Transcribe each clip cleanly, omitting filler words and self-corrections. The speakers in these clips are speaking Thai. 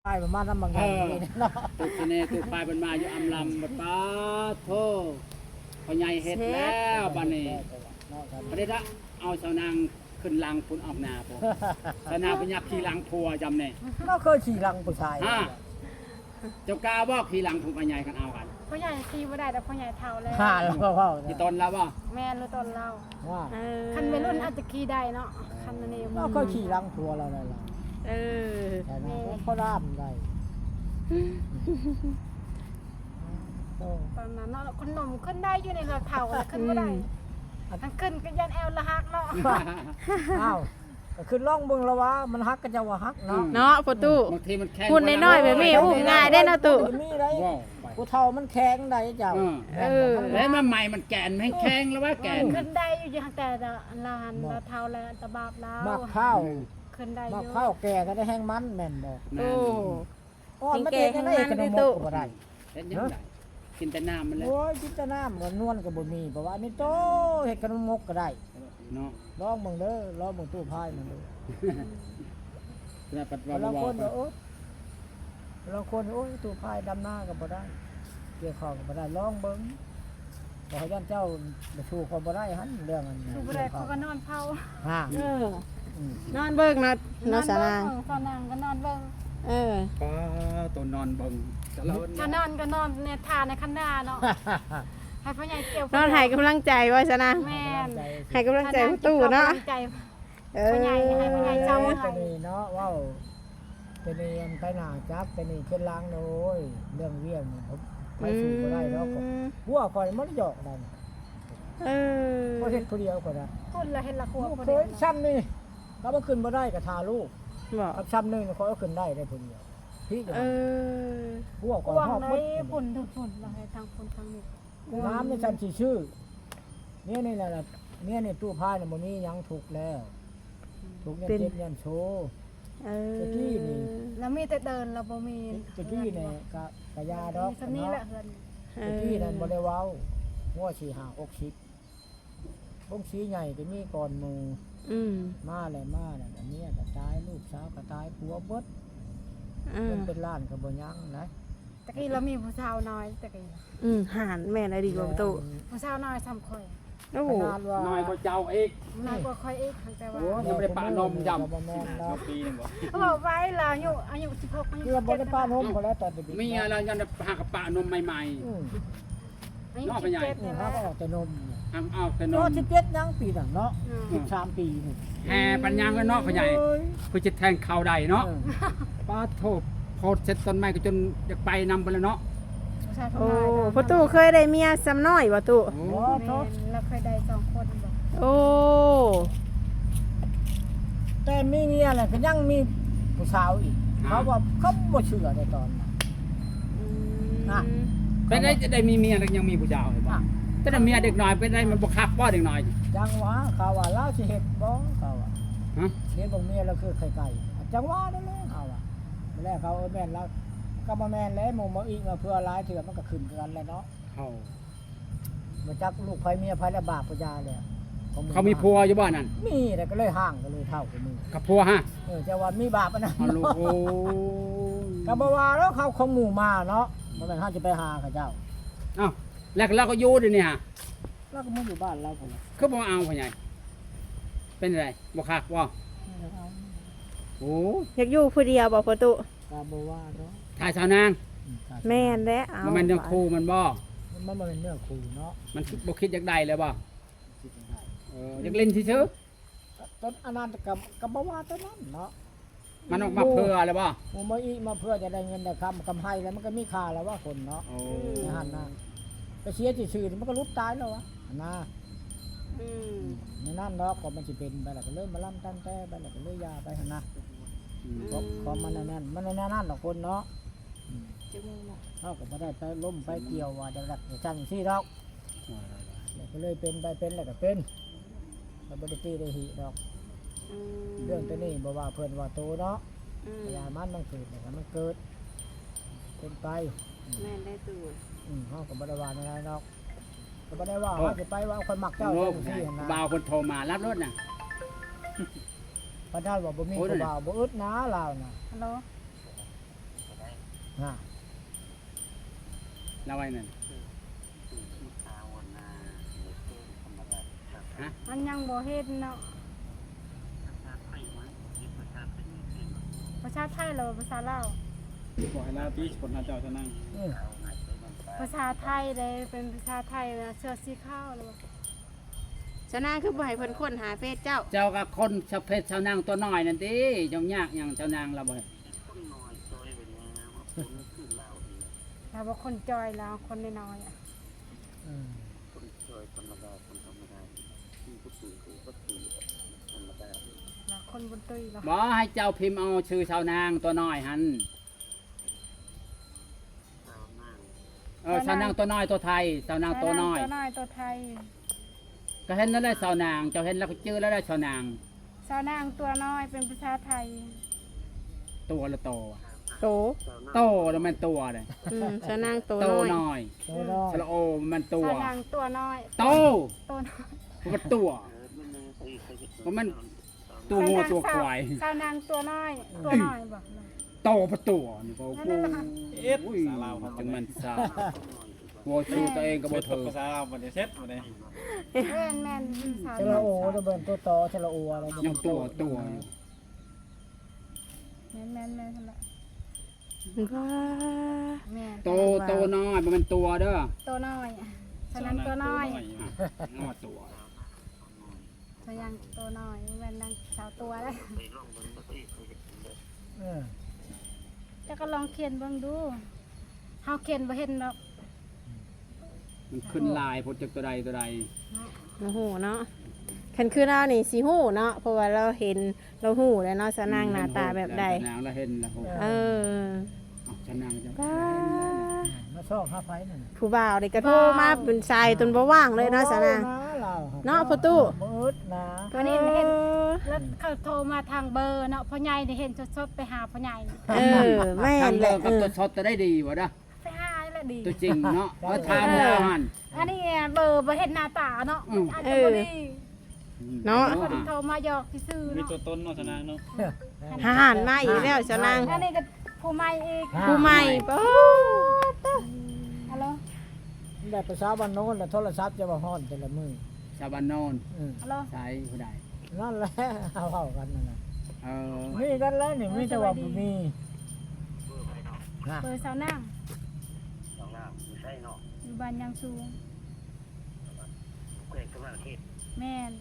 ไปประมาณนั้นบางอย่างนี่เนาะ ตุกเนตุกปลายมันมาอยู่อำลำบัดป้าโทพ่อใหญ่เฮ็ดแล้วบัดนี้ประเดี๋ยวเอาสาวนางขึ้นลังพุ่นออกหน้าพุ่นสาวนางเป็นยักษ์ขี่หลังพัวจำเนี่ย เราเคยขี่ลังผู้ชาย เจ้ากาบ่ขี่หลังพุ่นพ่อใหญ่กันเอากัน พ่อใหญ่ตีบ่ได้แต่พ่อใหญ่เฒ่าแล้ว ห่าแล้วก็พ่อ ที่ต้นแล้วบ่ แม่รู้ตนเรา ว่า คันวัยรุ่นอาจจะขี่ได้เนาะคันนี้ เราเคยขี่ลังผัวเราได้ล่ะ แต่นั้นก็ร่ามได้ ตอนนั้นเนาะคนหนุ่มขึ้นได้อยู่ในรถเฒ่าขึ้นบ่ได้ทั้งขึ้นก็ยันแอวละหักเนาะ อ้าวก็คือล่องเบิ่งแล้วว่ามันฮักก็จะว่าฮักเนาะ เนาะประตู บางทีมันแข็ง พูดน้อยๆแบบนี้อุ้มง่ายได้เนาะตู่ มีได้ ว้าวไป ผู้เฒ่ามันแข็งได้เจ้า แล้วมาใหม่มันแก่นแข็งแล้วว่าแก่น ขึ้นได้อยู่อย่างแต่ลานละเฒ่าแล้วตะบาบแล้ว มักข้าว ขึ้นได้อ มัก ยู่ ข้าวแก่ก็ได้แห้งมันแม่นบ่ โอ้ อ่อนมันเองก็ได้ขนมมกก็บ่ได้ เฮ็ดยังไงกินแต่น้ำมันเลย โอ้ยจินตนาเหมือนนวลก็บ่มีเพราะว่านี่โตเฮ็ดขนมมกก็ได้ เนาะ ลองเบิ่งเด้อลองเบิ่งตู้พายมันเด้อ แล้วปัดว่า บาง บ่ คนก็โอ๊ยบางคนโอ้ยตู้พายดำหน้าก็บ่ได้เกี่ยวข้าวก็บ่ได้ลองเบิ่งบ่ให้ย่านเจ้าบ่สู้คนบ่ได้หั่นเรื่องอันนี้ คือบ่ได้เขาก็นอนเผา ฮะ นอนเบิกเนาะเนาะสาราง ตอนนั่งก็นอนเบิ่ง ป้าตัวนอนเบิ่งจะเล่า ถ้านอนก็นอนในทาในคันนาเนาะให้พ่อใหญ่เกี่ยวน อนให้กำลังใจว่าซะนะ แม่น ให้กำลังใจประตูเนาะ ใจ เอ พ่อใหญ่ให้พ่อใหญ่เจ้า ตัวนี้เนาะว้าวตัวนี้อันไปหน้าจับตัวนี้ขึ้นล้างโอ้ยเรื่องเวียนนี่ผมไปสู้บ่ได้แล้วก็หัวข่อยมันหยอกได้บ่เฮ็ดผู้เดียวก็ได้ คนละเห็นละครัว เคยซ้ำนี่ถ้าบ่ขึ้นบ่ได้ก็ทาลูก บอก ครับซ้ำนึงเขาเอาขึ้นได้ได้ผู้เดียวพี่จะหัว ก ข่อย วาง ฮอบ ใน หมด ฝุ่นถึงฝุ่นละให้ทางฝุ่นทางนี้ น้ำนี่ซ้ำสิชื่อเนี่ยนี่แหละเนี่ยนี่ตู้พายน่ะบ่มีหยังถูกแล้วถูกเนี่ยเจ็บยันโชว์ ตะกี้นี่ แล้วมีแต่เดินแล้วบ่มี ตะกี้เนี่ยกะยาดอก สำนี้แหละเฮือน ตะกี้นั่นบ่ได้เว้างัว4 5 60บงสีใหญ่ก็มีก่อนหมู่มาแล้วอันเนี้ยก็ตายลูกสาวก็ตายผัวเบิดเพิ่นเป็นล้านก็บ่ยังนะ ตะกี้เรามีผู้สาวน้อยตะกี้ หานแม่นอะไรดีกว่าประตู ผู้สาวน้อยซ้ำข่อย โอ้ ข โห นาดว่า น้อยกว่าเจ้าอีก น้อยกว่าข่อยอีกแต่ว่า โอ้ยังไม่ได้ปะนมยำ บ่แม่นดอก ปีนึงบ่ เขาบอกไว้ล่ะอายุ16อายุ เพื่อบ่ได้ป้านมก็แล้วแต่เด็ก มีอะไรยันหากระปะนมใหม่ อายุ นอกไปใหญ่ 17 นี่ นี่ ครับ แหละ ออกแต่นม ๆเอาแต่น เนาะ ม 17ยังปีนั่นเนาะ13ปีนี่ แห่ปัญญากันเนาะพ่อใหญ่คือจะแทงเข่าใดเนาะป้าโทษโพดเสร็จต้นไม้ก็จนอยากไปนำไปแล้วเนาะ ผู้ชาย โอ้ น้อย ประตูเคยได้เมียซ้ำน้อยประตู โอ้ โอ้โทษ แล้วเคยได้2คนบ่ โอ้ แต่มีเมียแหละก็ยังมีผู้สาวอีกเขาว่าเขาบ่เชื่อในตอนนั้น เป็นได้จะได้มีเมียแล้วยังมีผู้เจ้าเห็นป่ะแต่ถ้าเมียเด็กน้อยเป็นได้มันบ่คักบ่เด็กน้อย จังหวะเขาว่าลาวสิเฮ็ดบ่เขาว่า ฮะ เฮ็ดบ่เมียแล้วคือไข่จังหวะนั่นแหละเขาว่าแรกเขาแม่นแล้วก็บ่แม่นแล้วหมู่มาอีกมาเพื่อหลายเถื่อมันก็ขึ้นกันแล้วเนาะ เขา บ่จักลูกไผเมียไผแล้วบาปพญาแล้ว เขามีผัวอยู่บ้านนั่น มีแต่ก็เลยห่างกันเลยเท่ากันมือ กับผัวฮะ จะว่ามีบาปอันนั้น เอาลูกโอ้ ก็บ่ว่าแล้วเขาของหมู่มาเนาะบ่แม่นเฮาจะไปหาเขาเจ้า เอ้าแล้วเราก็อยู่เดี๋ยวนี้ฮะ แล้วก็มาอยู่บ้านเราพุ่นน่ะ คือบ่เอาพ่อใหญ่เป็นไรบ่คักบ่โอ้ อยากอยู่ผู้เดียวบอกประตู ก็บ่ว่าเนาะ ทายสาวนาง แม่นและเอา มันเป็นเรื่องครูมันบ่ มันบ่เป็นเนื้อคู่เนาะ มันบ่คิดอยากได้เลยบ่ คิดได้ อยากเล่นซื่อ ต้นอนันต์กับบ่ว่าต้นนั้นเนาะ ๆมันออกมาเพื่อเลยบ่ หมู่มาอีมาเพื่อจะได้เงินได้คำกำไรแล้วมันก็มีค่าแล้วว่าคนเนาะ โอ้ ในหันนะไปเสียชื่อๆมันก็ลุกตายแล้ววะนะ ในนั่นเนาะก็มันสิเป็นไปแล้วก็เลยมาล่ำตั้งแต่ไปแล้วก็เลยยาไปหั่นนะขอมันนั่นมันนั่นหรอกคนเนาะเขาก็บ่ได้ไปล้มไปเกี่ยวว่าจะรักจะจังซี่ดอกแล้วก็เลยเป็นไปเป็นแล้วก็เป็นแล้วบ่ได้ตีได้หิดอก เรื่องตัวนี้บ่ว่าเพิ่นว่าโตเนาะพยามันเกิดแล้วก็มันเกิดเป็นไป แม่นได้ตูด เฮาก็บ่ได้ว่าอะไรดอกก็บ่ได้ว่าเฮาสิไปว่าคนมักเจ้า โอ้ จังซี่หั่นนะ บ่าวคนโทรมารับรถน่ะ พระเจ้าว่าบ่มีผู้บ่าวบ่อึดนะลาวน่ะ ฮัลโหล อ่า แล้วไว้นั่นฮะ มันยังบ่เฮ็ดเนาะภาษาไทยหรือภาษาลาว บอกให้ลาพี่คนหาเจ้าเท่านั้น ภาษาไทยเลยเป็นภาษาไทยนะเสื้อสีขาวเลย ชนะคือบ่ให้เพิ่นค้นหาเฟซเจ้า เจ้ากับคนชาวเพชรชาวนางตัวน้อยนั่นติจงยากอย่างชาวนางเราบ่ ถ้าว่าคนจอยแล้วคนน้อยๆอ่ะแล้วคนบนตุยแล้ว บ่ให้เจ้าพิมพ์เอาชื่อชาวนางตัวน้อยหันชาวนางตัวน้อยตัวไทยชาวนางตัวน้อย ตัวน้อยตัวไทย ก็เห็นแล้วได้ชาวนางเจ้าเห็นแล้วก็ชื่อแล้วได้ชาวนาง สาวนางตัวน้อยเป็นภาษาไทย ตัวละโต โต โตแล้วมันตัวเลย ชะนางโต โต น้อย น้อย ตัวน้อย สระโอมันตัว สาวนางตัวน้อย โต ตัวน้อย มันตัวมันตัวงัวตัวควาย สาวนางตัวน้อยตัวน้อยบอกเลย โตประตัวนี่ก็กูอุ้ยจังมันซาโวชูตัวเองก็บ่ถือ ภาษาลาวบ่ได้เซ็ตบ่ได้ แม่นสาว ชะละโอจะเบิ่นตัวต่อชะละโออะไร ยังตัวอยู่ แม่นนั่นแหละ ว้า แม่น โตน้อยมันตัวเด้อ ตัวน้อยสาวนางตัวน้อย งอตัว สาวนางตัวน้อยแม่นนางสาวตัวเลย จะก็ลองเขียนเบิ่งดูเฮาเขียนบ่เห็นดอก มันขึ้นลายพดจากตัวใดตัวใด โอ้โหเนาะคันคือเรานี่สิฮู้เนาะเพราะว่าเราเห็นเราฮู้แล้วเนาะชะนางหน้าตาแบบใด นางแล้วเห็นแล้วโห เออ ชนางจะ ว้า มาชอบห้าไฟนั่น ผู้บ่าวนี่ก็โทรมาเป็นชายจนบ่ว่างเลยเนาะชะนาง เนาะพ่อตู้ มืดนะ อันนี้เห็นแล้วเขาโทรมาทางเบอร์เนาะพ่อใหญ่นี่เห็นสดๆไปหาพ่อใหญ่ เออแม่ ทาง นแห เลิ ละ กกับตัวช็อตจะได้ดีวะเด้อ ไปหาแล้วดี ตัวจริงเนาะว่าทำแล้วหัน อันนี้เบอร์บ่เห็นหน้าตาเนาะอาจจะบ่ดี เนาะ คนโทรมาหยอกซื่อๆ มี เนาะ ตัวตนเนาะชนะเนาะ หารมาอีกแล้วชะนาง อันนี้ก็ผู้ใหม่อีก ผู้ใหม่โอ้ ฮัลโหล แบบภาษาบ้านโน้นแล้วโทรศัพท์จะมาฮ้อนแต่ละมือ ชาวบ้านโนอน ฮัลโหล ใช้ผู้ใด นั่นแหละเอากันนั่นน่ะ เออ มีกันแล้วนี่มีแต่ว่าบ่มีนะ เบอร์สาวนางอยู่บ้านยางสูงแม่น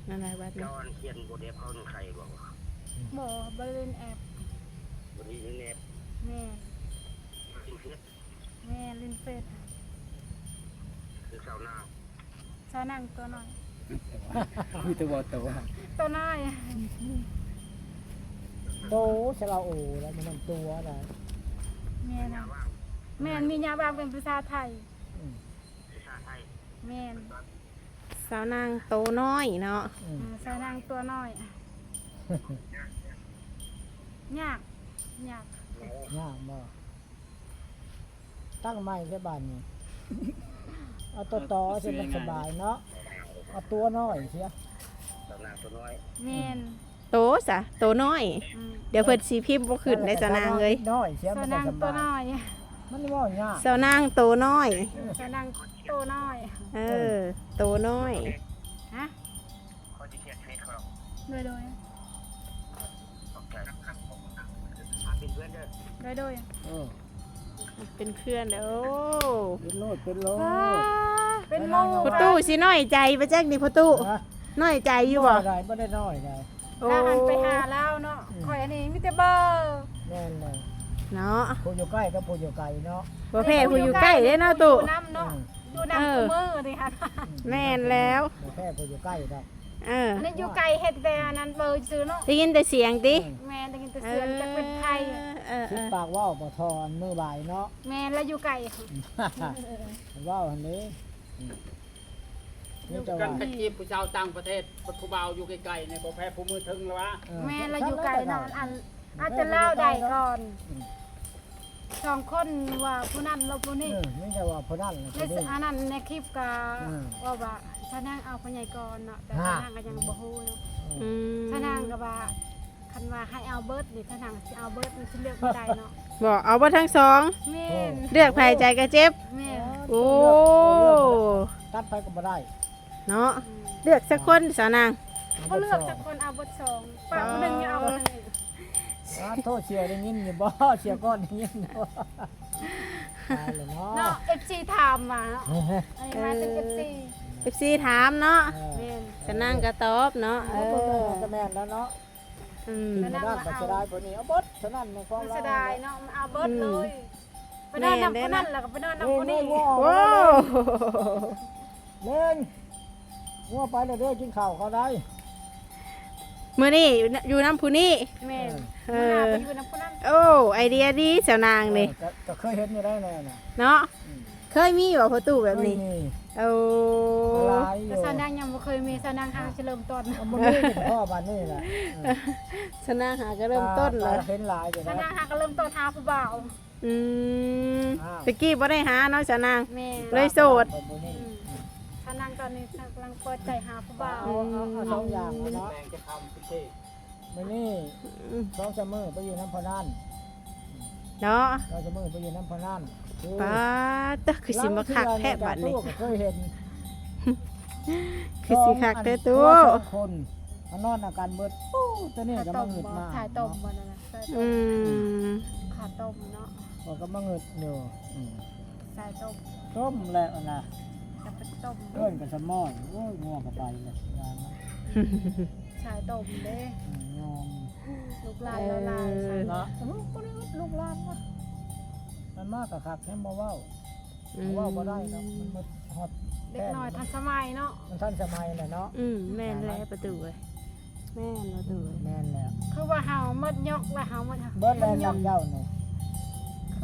นั่นแหละบัดนี้ ย้อนเขียนบทเรียบเขาหนึ่งใครบอกว่า บ่บ่เล่นแอป บทนี้เน็บ แม่น จริงคือ แม่นเล่นเฟซ คือชาวนา สาวนางตัวน้อย มีตัวตัว ตัวน้อย โตชะละโอแล้วมันตัวอะไร แม่นอะแม่นมียาบางเป็นภาษาไทย ภาษาไทย แม่น สาวนางโตน้อยเนาะ สาวนางตัวน้อยยากยาก ยากบ่ตั้งไม้แค่บ้านนี่เอาตัวต่อสิมันสบายเนาะเอาตัวน้อยเสีย ชาวนาตัวน้อย แม่น โตซะโตน้อย อืม เดี๋ยวเพิ่นสิพิมพ์บ่ขึ้นได้สาวนางเลย น้อยเสีย สา มั วน นาง ส ตัว บาย น้อย มันบ่ยาก สาวนางโตน้อย สาวนางตัวน้อย เออโตน้อย ฮะ เขาจะเขียนเฟซเขา โดย ตกใจเป็นเพื่อนเด้อ โดย เออ เป็นเพื่อนแล้วโอ้ เป็นโลดเป็นโลด เป็นโม พ่อตู้สิน้อยใจไปแจ๊กนี่พ่อตู้ ฮะ น้อยใจอยู่บ่ ได้บ่ได้น้อยได้ โอ้ ถ้าหันไปหาแล้วเนาะข่อยอันนี้มีแต่เบอร์ แน่นเลย เนาะ ผู้อยู่ใกล้ก็ผู้อยู่ไกลเนาะ บ่แพ้ผู้อยู่ใกล้เด้เนาะตู้ อยู่น้ำเนาะอยู่น้ำคู่มือนี่ค่ะ แม่นแล้ว บ่แค่ผู้อยู่ใกล้ได้ เออ อันนี้อยู่ไกลเฮ็ดแต่อันนั้นเบอร์ซื้อเนาะ ได้ยินแต่เสียงติ แม่ได้ยินแต่เสียงจะเป็นไทย คิดปากว่าวบ่ทอนมือบ่ายเนาะ แม่แล้วอยู่ไกล ว่าวหั่นนี้นี่จะ กั ว่าน ไปจีบผู้ชาวต่างประเทศผู้บ่าวอยู่ไกลๆในบ่แพ้ผู้มือถึงแล้ววะ แม่เราอยู่ไกลเนาะอันอาจจะเล่าได้ก่อนสองคนว่าผู้นั้นเราผู้นี้ นี่จะว่าผู้นั้น ใน ผู้นี้ อันนั้นในคลิปก็ว่าชานางเอาพ่อใหญ่ก่อนเนาะแต่ชานางก็ยังบ่ฮู้เนาะ อืม ชานางก็ว่า คันว่าให้เอาเบิร์ดนี่ถ้าทางสิเอาเบิร์ดมันสิเลือกบ่ได้เนาะ บอกเอาบ่ทั้งสอง แม่น เลือกไผใจก็เจ็บ แม่น โอ้ ตัดไปก็บ่ได้ เนาะเลือกสักคนสาวนาง บ่เลือกจักคนเอาเบิร์ดสองปากบ่นึงอย่าเอาบ่นึงอีก โทษเชียร์ได้ยินอยู่บ่เชียร์ก้อนได้ยินบ่ตายเลยเนาะ เนาะ FC ถามมาเนาะอันนี้มาจาก FC FC ถามเนาะ แม่น สาวนางก็ตอบเนาะ ก็แม่นแล้วเนาะ อืม กินได้ก็จะได้บ่นี้เอาบดเท่านั้นในความ มัน รัก เสียดายเนาะมันเอาเบิร์ดเลยไปนอนนำคนนั้นแล้วก็ไปนอนนำคนนี้ โอ้ เล่นงัวไปเลยเด้อกินข้าวเขาได้ มื้อนี้อยู่น้ำผู้นี้ แม่น เอ มัน อ หาไปอยู่นำคนนั้น โอ้ไอเดียดีสาวนางนี่ ก็เคยเห็นอยู่ได้แน่น่ะ เนาะเคยมีบ่ประตูแบบนี้ นี่ โอ้ หลายอ แต่ ยู่ สาวนางยังบ่เคยมีสาวนางหางเฉลิมต้น มันนี่เป็นพ่อบ้านนี่แหละ สาวนางหาก็เริ่มต้นแล้ว เห็นหลายอยู่ สา นะ วนางหางก็เริ่มต้นหาผู้บ่าว อืม อ้าว ตะกี้บ่ได้หาเนาะสาวนาง แม่ เลยโสด สาวนางตอนนี้กำลังเปิดใจหาผู้บ่าว เอาสองอย่างเนาะมื้อนี้สองเสมอไปอยู่น้ำพนัน เนาะ สองเสมอไปอยู่น้ำพนัน ป้าตะคือสิมาคักแท้บัดนี้ เคยเห็น คือสิคักแท้ตู้ สองคนมานอนอาการเบิดปู้ตัวนี้ก็ ต้ มาม หงึด บ่ มา ถ่ายต้มบ่นั่นน่ะใส่ต้ อื ม ม ขาต้มเนาะ ก็ก็มาหงึดอยู่ ใส่ต้ม ต้มแล้วนะ จะเป็นต้ม เอิ้นกับสมอยโอ้ยงัวเข้าไปเลยงานมัน ใส่ต้มเด้ งอม ลูกหลานแล้วลายใส่ นะลูกบ่ได้ลูกหลานนะมันมากกับคักแค่บ่เว้า อืม เว้าบ่ได้เนาะมันหมดฮอด เด็กน้อยทันสมัยเนาะ มันทันสมัยแหละเนาะ แม่นแล้วประตูเว้ยแม่นประตูเว้ย แม่นแล้ว คือว่าเฮาหมดยกและเฮาหมด เบิดแล้ว ย จั ก บเจ้านี่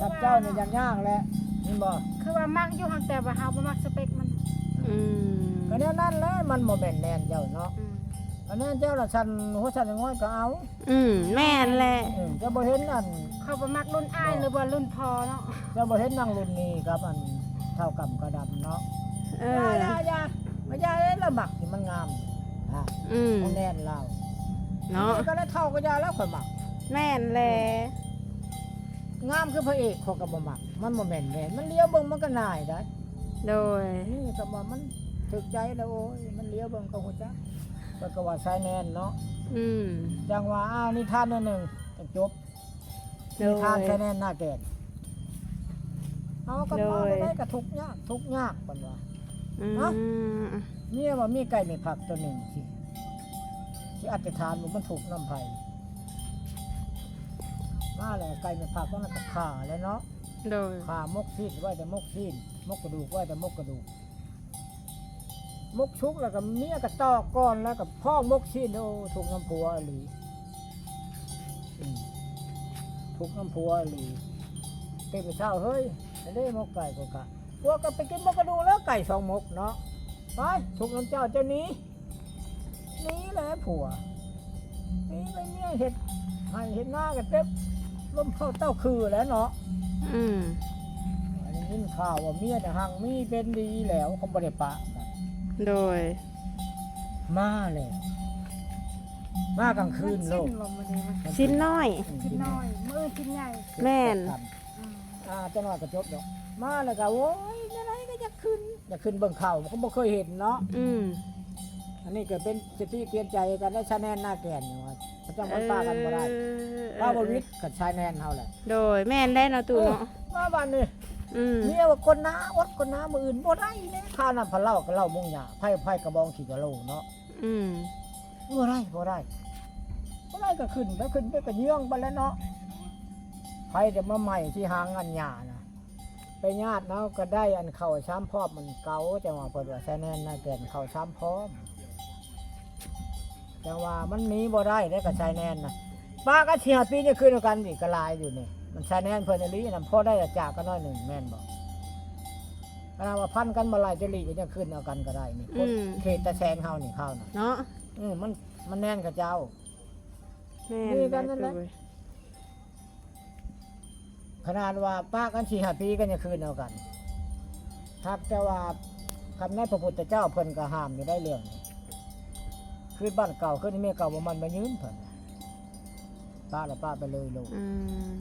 จับเจ้านี่ยากๆแล้วนี่บ่ คือว่ามักอยู่ห่างแต่ว่าเฮาบ่มักสเปคมัน อืม ก็แนวนั้นแหละมันบ่แม่นแน่นเจ้าเนาะ อืม อันนั้นเจ้าละชันหัวชันง่อยก็เอา แม่นแหละ เจ้าบ่เห็นอัน เขาบ่มักรุ่นอ้ายหรือว่ารุ่นพอเนาะ เจ้าบ่เห็นนางรุ่นนี้กับอันเท่ากับกระดำเนาะ เอ อย่า อ ไม่ใช่เอ้ยละบักที่มันงามฮะ มันแน่นเรา เนาะ ก็ได้เท่าก็ยาแล้วข่อยหมัก แม่นแหละ งามคือพระเอกเขาก็บ่มักมันบ่แม่นแม่นมันเลี้ยวเบิ่งมันก็น่ายได้ โดย นี่ก็ว่ามันถึกใจแล้วโอ้ยมันเลี้ยวเบิ่งก็ฮู้จักก็ว่าใช้แน่นเนาะ อืม จังว่าอ้าวนิทานอันหนึงจังจบ โด นิ ย ทานใช้แน่นหน้าแก่นเอากันมาบ่ได้ก็ทุกข์ยากทุกข์ยากเพิ่นว่า อืม เนาะ เมียว่ามีไก่ไม่ผักตัวหนึ่งที่อธิษฐานว่ามันถูกน้ำไผ่มาแล้วไก่ไม่ผักก็น่าจะขาแล้วเนาะ โดย ขามกซีนไว้แต่มกซีนมกกระดูกไว้แต่มกกระดูกมกชุกแล้วก็เมียก็ตอกก้อนแล้วก็พ่อมกซีนโอ้ถูกน้ำผัวหรือถูกน้ำผัวหรือเต็มเช้าเฮ้ยจะได้มกไก่ก็กะพวกก็ไปกินมกกระดูกแล้วไก่สองมกเนาะไปถูกน้ำเจ้าเจ้านี้นี่แหละผัวนี่ไม่เมียเห็ดให้เห็ดหน้ากันเต็มลมเข้าเต้าคือแล้วเนาะ อืม อันนี้ยินข่าวว่าเมียเนี่ยหังมีเป็นดีแล้วเขาบริปะกัน โดย มาเลยมากลางคืนโลก ชิ้นลมมาเลยมัน ชิ้นน้อย ชิ้นน้อยมือชิ้นใหญ่ แม่น อืม จะนอนกระจบดอกมาเลยก็โอ้ยอะไรก็จะขึ้นจะขึ้นเบิ่งข่าวเขาบ่เคยเห็นเนาะ อืม อันนี้เกิดเป็นสติเปลี่ยนใจกันได้ชาแนนหน้าแก่นอยู่ว่าเขาจะมันป้ากันบ่ได้ป้าบวิทย์กับชายแนนเฮาแหละ โดยแม่นได้เนาะตู่เนาะ มาบ้านนี่ อืม เมียว่าคนน้าอดคนน้ามืออื่นบ่ได้เลยข้าวน้ำพะเล่าก็เล่ามุ่งหยาไผ่กระบองขี่กระโหลเนาะ อืม บ่ได้บ่ได้ก็ขึ้นแล้วขึ้นไปก็เยื่องไปแล้วเนาะไผจะมาใหม่ที่หางอันหยานะไปญาติเนาะก็ได้อันเข้าช้ำพร้อมมันเก่าจังว่าเปิดว่าแซ่แน่นน่าแก่นเข้าช้ำพร้อมจังว่ามันหนีบ่ได้ได้กับชายแน่นนะป้าก็เชียร์ปีจะขึ้นกันอีกกระลายอยู่นี่มันชายแน่นเพิ่นอลีนำพ่อได้จากก็น้อยหนึ่งแม่นบ่ขนาดว่าพันกันมาลายจะลีก็จะขึ้นเอากันก็ได้นี่คนเขตตะแซงเฮานี่เข้าน่ะ เนาะ มันแน่นกับเจ้า แม่ นี่กันนั่นแหละ ตู่เว้ย ขนาดว่าป้ากันชีหาปีกันจะคืนเอากันทักแต่ว่าคำนั้นพระพุทธเจ้าเพิ่นก็ห้ามอยู่ได้เรื่องนี้คือบ้านเก่าขึ้นเมียเก่าบ่มันมายืนเพิ่น ป้าแล้วป้าไปเลยลูก อืม